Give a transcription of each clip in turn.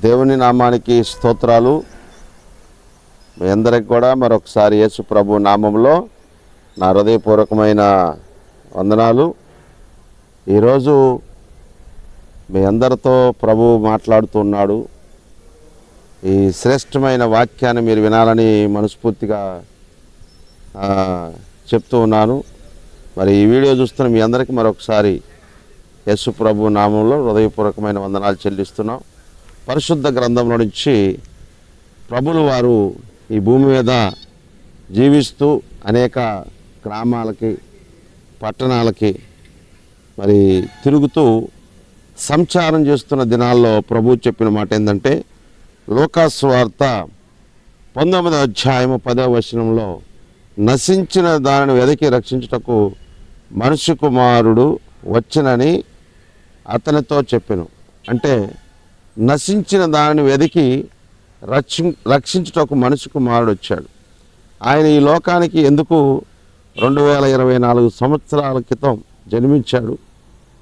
దేవుని నామానికి స్తోత్రాలు. మీ అందరికి కూడా మరొకసారి యేసు ప్రభు నామంలో నా హృదయపూర్వకమైన వందనాలు. ఈరోజు మీ అందరితో ప్రభు మాట్లాడుతున్నాడు. ఈ శ్రేష్టమైన వాక్యాన్ని మీరు వినాలని మనస్ఫూర్తిగా చెప్తూ ఉన్నాను. మరి ఈ వీడియో చూస్తున్న మీ అందరికీ మరొకసారి యేసు ప్రభు నామంలో హృదయపూర్వకమైన వందనాలు చెల్లిస్తున్నాం. పరిశుద్ధ గ్రంథంలో నుంచి ప్రభులు వారు ఈ భూమి మీద జీవిస్తూ అనేక గ్రామాలకి పట్టణాలకి మరి తిరుగుతూ సంచారం చేస్తున్న దినాల్లో ప్రభు చెప్పిన మాట ఏంటంటే, లూకాసు వార్త 19వ అధ్యాయము 10వ వచనంలో, నశించిన దానిని వెదకి రక్షించుటకు మనుష్య కుమారుడు వచ్చునని అతనితో చెప్పెను. అంటే నశించిన దానిని వెదికి రక్షించుటకు మనుష్య కుమారుడు వచ్చాడు. ఆయన ఈ లోకానికి ఎందుకు 2024 సంవత్సరాల క్రితం జన్మించాడు.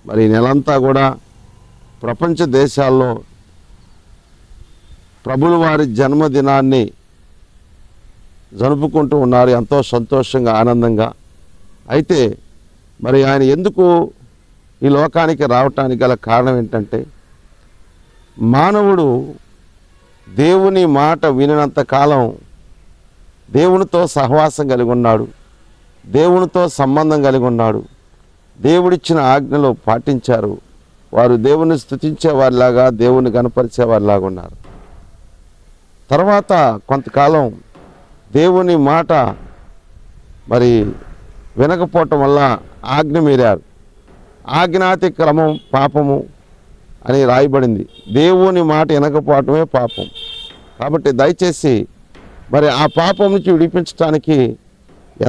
మరి ఈ నెలంతా కూడా ప్రపంచ దేశాల్లో ప్రభుల వారి జన్మదినాన్ని జరుపుకుంటూ ఉన్నారు, ఎంతో సంతోషంగా ఆనందంగా. అయితే మరి ఆయన ఎందుకు ఈ లోకానికి రావటానికి గల కారణం ఏంటంటే, మానవుడు దేవుని మాట వినినంత కాలం దేవునితో సహవాసం కలిగి ఉన్నాడు, దేవునితో సంబంధం కలిగి ఉన్నాడు. దేవుడిచ్చిన ఆజ్ఞలు పాటించారు. వారు దేవుని స్తుతించేవారిలాగా, దేవుని కనపరిచేవారిలాగా ఉన్నారు. తర్వాత కొంతకాలం దేవుని మాట మరి వినకపోవటం వల్ల ఆజ్ఞ మీరారు. ఆజ్ఞాతిక్రమం పాపము అని రాయబడింది. దేవుని మాట వినకపోవటమే పాపం. కాబట్టి దయచేసి మరి ఆ పాపం నుంచి విడిపించడానికి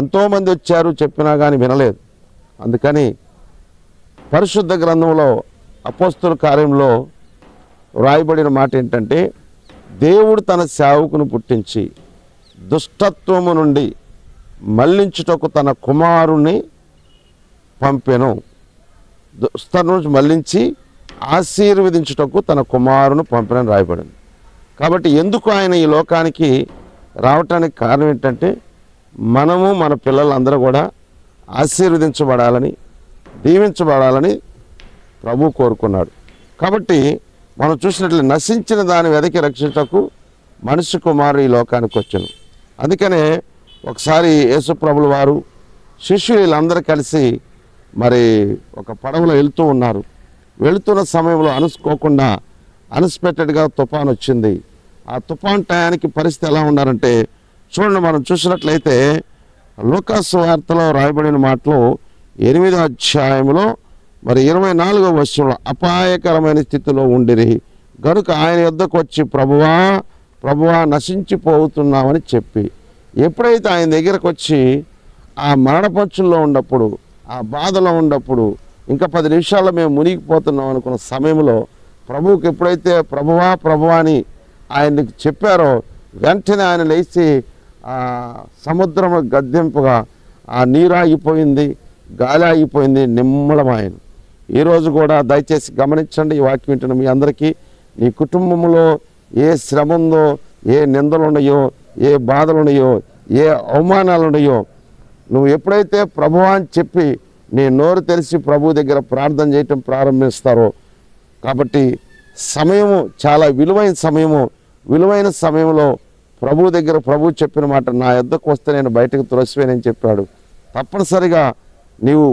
ఎంతోమంది వచ్చారు, చెప్పినా కానీ వినలేదు. అందుకని పరిశుద్ధ గ్రంథంలో అపోస్తుల కార్యంలో రాయబడిన మాట ఏంటంటే, దేవుడు తన సేవకును పుట్టించి దుష్టత్వము నుండి మళ్లించుటకు తన కుమారుని పంపెను. దుష్టం నుంచి మళ్లించి ఆశీర్వదించుటకు తన కుమారుని పంపినని రాయబడింది. కాబట్టి ఎందుకు ఆయన ఈ లోకానికి రావటానికి కారణం ఏంటంటే, మనము మన పిల్లలందరూ కూడా ఆశీర్వదించబడాలని, దీవించబడాలని ప్రభు కోరుకున్నాడు. కాబట్టి మనం చూసినట్లయితే నశించిన దాన్ని వెదకి రక్షించటకు మనుష్య కుమారుడు ఈ లోకానికి వచ్చాను. అందుకనే ఒకసారి యేసు ప్రభుల వారు శిష్యులు వీళ్ళందరూ కలిసి మరి ఒక పడవలో వెళ్తూ ఉన్నారు. వెళుతున్న సమయంలో అనుకోకుండా అన్ఎక్స్పెక్టెడ్గా తుఫాన్ వచ్చింది. ఆ తుఫాన్ టయానికి పరిస్థితి ఎలా ఉన్నారంటే, చూడండి, మనం చూసినట్లయితే లూకాసు వార్తలో రాయబడిన మాటలు 8వ అధ్యాయంలో మరి 24వ వచనంలో, అపాయకరమైన స్థితిలో ఉండిరి గనుక ఆయన యొద్దకు వచ్చి ప్రభువా ప్రభువా నశించిపోతున్నామని చెప్పి, ఎప్పుడైతే ఆయన దగ్గరకు వచ్చి ఆ మరణపంచుల్లో ఉన్నప్పుడు, ఆ బాధలో ఉన్నప్పుడు, ఇంకా 10 నిమిషాల్లో మేము మునిగిపోతున్నాం అనుకున్న సమయంలో ప్రభువుకి ఎప్పుడైతే ప్రభువా ప్రభువా అని ఆయనకి చెప్పారో, వెంటనే ఆయన లేచి సముద్రం గద్దెంపుగా ఆ నీరు ఆగిపోయింది, గాలి ఆగిపోయింది, నిమ్మళమాయను. ఈరోజు కూడా దయచేసి గమనించండి. ఈ వాక్యం వింటున్న మీ అందరికీ, నీ కుటుంబంలో ఏ శ్రమ ఉందో, ఏ నిందలు ఉన్నాయో, ఏ బాధలు ఉన్నాయో, ఏ అవమానాలు ఉన్నాయో, నువ్వు ఎప్పుడైతే ప్రభువా అని చెప్పి నీ నోరు తెలిసి ప్రభు దగ్గర ప్రార్థన చేయటం ప్రారంభిస్తారో, కాబట్టి సమయము చాలా విలువైన సమయంలో ప్రభు దగ్గర ప్రభు చెప్పిన మాట, నా యొద్దకు వస్తే నేను బయటకు త్రోసివేనని చెప్పాడు. తప్పనిసరిగా నీవు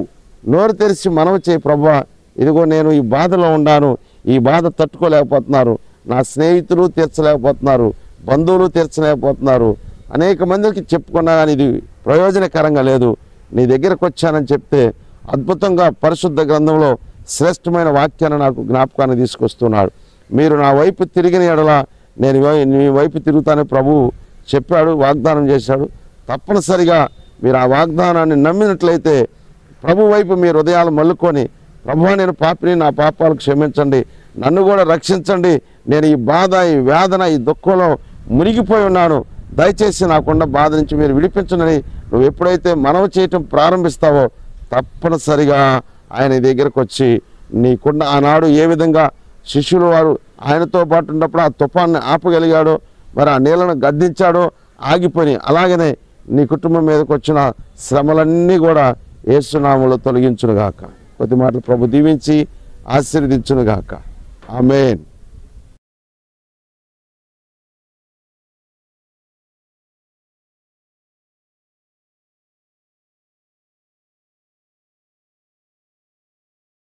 నోరు తెరిచి మనవి చేయి, ప్రభువా ఇదిగో నేను ఈ బాధలో ఉన్నాను, ఈ బాధ తట్టుకోలేకపోతున్నారు, నా స్నేహితులు తీర్చలేకపోతున్నారు, బంధువులు తీర్చలేకపోతున్నారు, అనేక మందికి చెప్పుకున్నా కానీ ఇది ప్రయోజనకరంగా లేదు, నీ దగ్గరకు వచ్చానని చెప్తే అద్భుతంగా పరిశుద్ధ గ్రంథంలో శ్రేష్టమైన వాక్యాన్ని నాకు జ్ఞాపకాన్ని తీసుకొస్తున్నాడు. మీరు నా వైపు తిరిగిన ఎడల నేను మీ వైపు తిరుగుతానని ప్రభువు చెప్పాడు, వాగ్దానం చేశాడు. తప్పనిసరిగా మీరు ఆ వాగ్దానాన్ని నమ్మినట్లయితే ప్రభు వైపు మీ హృదయాలు మల్లుకొని, ప్రభువా నేను పాపిని, నా పాపాలు క్షమించండి, నన్ను కూడా రక్షించండి, నేను ఈ బాధ, ఈ వేదన, ఈ దుఃఖంలో మునిగిపోయి ఉన్నాను, దయచేసి నాకున్న బాధ నుంచి మీరు విడిపించండి నువ్వు ఎప్పుడైతే మనవి చేయటం ప్రారంభిస్తావో తప్పనిసరిగా ఆయన దగ్గరకు వచ్చి నీకున్న ఆనాడు ఏ విధంగా శిష్యులు వారు ఆయనతో పాటు ఉన్నప్పుడు ఆ తుఫాన్ని ఆపగలిగాడో, మరి ఆ నీళ్ళను గద్దించాడో ఆగిపోయి, అలాగనే నీ కుటుంబం మీదకి వచ్చిన శ్రమలన్నీ కూడా యేసు నామములో తొలగించునుగాక. కొద్ది మాటలు ప్రభు దీవించి ఆశీర్వదించునుగాక. ఆమేన్.